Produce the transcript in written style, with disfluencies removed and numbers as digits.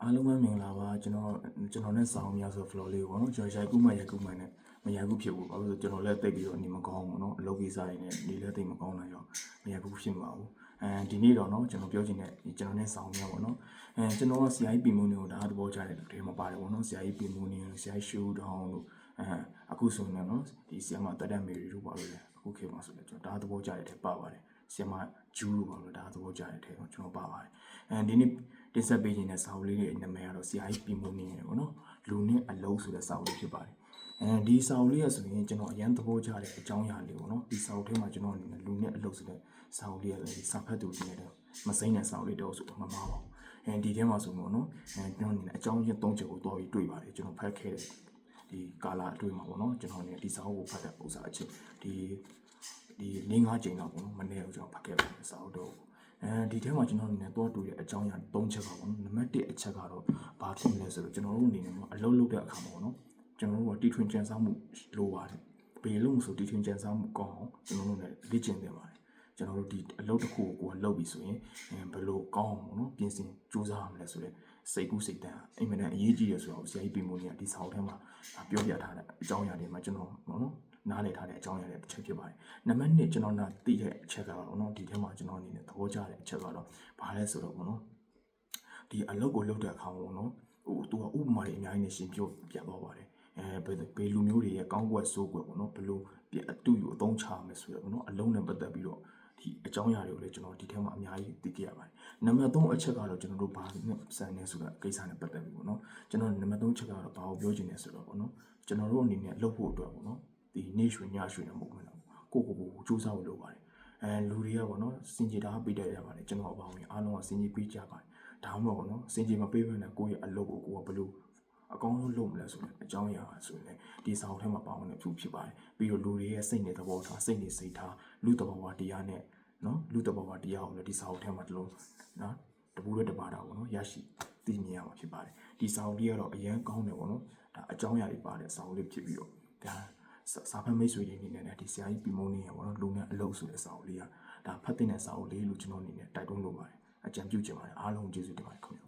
အားလုံးပဲမင်္ဂလာပါကျွန်တော်နဲ့ဆောင်းများဆို flow လေးပေါ့နော်ကျွန်တော်ရိုက်ကူးမှနဲ့မရိုက်ကူးဖြစ်ဘူးဘာလို့ဆိုကျွန်တော်လည်းတိတ်ပြီးတော့နေမကောင်းဘူးเนาะအလုပ်ကိစ္စတွေနဲ့နေလည်းတိတ်မကောင်းတာရောမရိုက်ကူးဖြစ်မှာဘူးဒီနေ့တော့เนาะကျွန်တော်ပြောချင်တဲ့ကျွန်တော်နဲ့ဆောင်းများပေါ့เนาะကျွန်တော်က CI ပီမူနေကိုဒါသဘောကျတဲ့လူတွေမှာပါတယ်ပေါ့เนาะ CI ပီမူနေ CI show down လို့အခုဆိုရင်เนาะဒီဆီယမတက်တက်မေရီတို့ပါလို့လေအခုခေတ်မှာဆိုလည်းကျွန်တော်ဒါသဘောကျတဲ့ထဲပါပါတယ်ဆီယမဂျူးလို့ပါလို့ဒါသဘောကျတဲ့ထဲကျွန်တော်ပါပါတယ်ဒီနေ့တင်ဆက်ပေးခြင်းတဲ့စာအုပ်လေးရဲ့နာမည်ကတော့ CI ပီမူနေရပေါ့နော်လူနဲ့အလုံးဆိုတဲ့စာအုပ်လေးဖြစ်ပါတယ်ဒီစာအုပ်လေးရဆိုရင်ကျွန်တော်အရန်သဘောကျတဲ့အကြောင်းအရာလေးပေါ့နော်ဒီစာအုပ်ထဲမှာကျွန်တော်အနေနဲ့လူနဲ့အလုံးဆိုတဲ့စာအုပ်လေးရဲ့စာဖတ်သူတွေနဲ့မစိမ့်တဲ့စာအုပ်လေးတော့ဆိုမမှားပါဘူးဒီထဲမှာဆိုတော့နော်ကျွန်တော်အနေနဲ့အကြောင်းရင်း၃ချက်ကိုတွားပြီးတွေ့ပါတယ်ကျွန်တော်ဖတ်ခဲ့တဲ့ဒီကာလာအတွင်းမှာပေါ့နော်ကျွန်တော်အနေနဲ့ဒီစာအုပ်ကိုဖတ်တဲ့ဥစ္စာအချက်ဒီ၄-၅ချိန်လောက်ပေါ့နော်မနေ့ကကျွန်တော်ဖတ်ခဲ့ပါတယ်စာအုပ်တော့ဒီထဲမှာကျွန်တော်အနေနဲ့တော့တွေ့တဲ့အကြောင်းအရာ၃ချက်ပါပေါ့နော်နံပါတ်1အချက်ကတော့ဘာဖြစ်လဲဆိုတော့ကျွန်တော်တို့အနေနဲ့အလုပ်လုပ်တဲ့အခါမှာပေါ့နော်ကျွန်တော်တို့ကတီထွင်ကြံစားမှုလိုပါတယ်ဘယ်လိုမှဆိုတီထွင်ကြံစားမှုကောင်းအောင်ကျွန်တော်တို့လည်းလေ့ကျင့်သင့်ပါတယ်ကျွန်တော်တို့ဒီအလုပ်တစ်ခုကိုလုပ်ပြီးဆိုရင်ဘယ်လိုကောင်းအောင်ပေါ့နော်ပြင်ဆင်စူးစမ်းရမလဲဆိုတဲ့စိတ်ကူးစိတ်တမ်းအိမ်မက်အရေးကြီးရဆိုတော့ဆရာကြီးပြင်မိုးနေဒီစာအုပ်ထဲမှာပြောပြထားတဲ့အကြောင်းအရာတွေမှာကျွန်တော်ပေါ့နော်နားလည်ထားတဲ့အကြောင်းအရာတွေတစ်ချက်ဖြစ်ပါတယ်နံပါတ်2ကျွန်တော်နားသိတဲ့အချက်ကတော့နော်ဒီထဲမှာကျွန်တော်အနေနဲ့သဘောကျတဲ့အချက်ကတော့ဘာလဲဆိုတော့ပေါ့နော်ဒီအလုပ်ကိုလုပ်တဲ့အခါပေါ့နော်သူကဥပမာတွေအများကြီးနဲ့ရှင်းပြပြန်သွားပါတယ်ဘယ်လူမျိုးတွေရဲ့ကောင်းကွက်ဆိုးကွက်ပေါ့နော်ဘယ်လိုအတူယူအသုံးချရမယ်ဆိုတော့ပေါ့နော်အလုံးနဲ့ပတ်သက်ပြီးတော့ဒီအကြောင်းအရာတွေကိုလည်းကျွန်တော်ဒီထဲမှာအများကြီးသိခဲ့ရပါတယ်နံပါတ်3အချက်ကတော့ကျွန်တော်တို့ဘာနဲ့စံနေဆိုတာကိစ္စနဲ့ပတ်သက်ပြီးပေါ့နော်ကျွန်တော်နံပါတ်3ချက်ကတော့ဘာကိုပြောချင်လဲဆိုတော့ပေါ့နော်ကျွန်တော်တို့အနေနဲ့လုပ်ဖို့အတွက်ပေါ့နော်ဒီနေ့ရွှေညရွှေနဲ့မဟုတ်ဘူးနော်ကိုစူးစမ်းဖို့လုပ်ပါတယ်လူတွေကပေါ့နော်စင်ကြေတာပေးတဲ့ရပါတယ်ကျွန်တော်အပေါင်းအားလုံးကစင်ကြေပေးကြပါတယ်ဒါမှမဟုတ်ပေါ့နော်စင်ကြေမပေးဘဲနဲ့ကိုယ့်ရဲ့အလုပ်ကိုကိုယ်ကဘယ်လိုအကောင်းဆုံးလုပ်မလဲဆိုတဲ့အကြောင်းအရာဆိုရင်ဒီစာအုပ်ထဲမှာပါဝင်တဲ့သူဖြစ်ပါတယ်ပြီးတော့လူတွေရဲ့စိတ်နဲ့သဘောထားစိတ်နဲ့စိတ်ထားလူတဘာဝတရားနဲ့နော်လူတဘာဝတရားကိုလည်းဒီစာအုပ်ထဲမှာတလုံးနော်တပူးတဲ့တပါတာပေါ့နော်ရရှိသိမြင်ရမှာဖြစ်ပါတယ်ဒီစာအုပ်လေးကတော့အရန်ကောင်းတယ်ပေါ့နော်ဒါအကြောင်းအရာတွေပါတဲ့စာအုပ်လေးဖြစ်ပြီးတော့ဒါစာဖတ်မိတ်ဆွေတွေအနေနဲ့ဒီဆရာကြီးပီမုံနေရပေါ့နော်လူနဲ့အလုပ်ဆိုတဲ့စာအုပ်လေးကဒါဖတ်တဲ့စာအုပ်လေးလို့ကျွန်တော်အနေနဲ့တိုက်တွန်းလိုပါတယ်အကြံပြုချင်ပါတယ်အားလုံးကျေးဇူးတင်ပါတယ်ခင်ဗျာ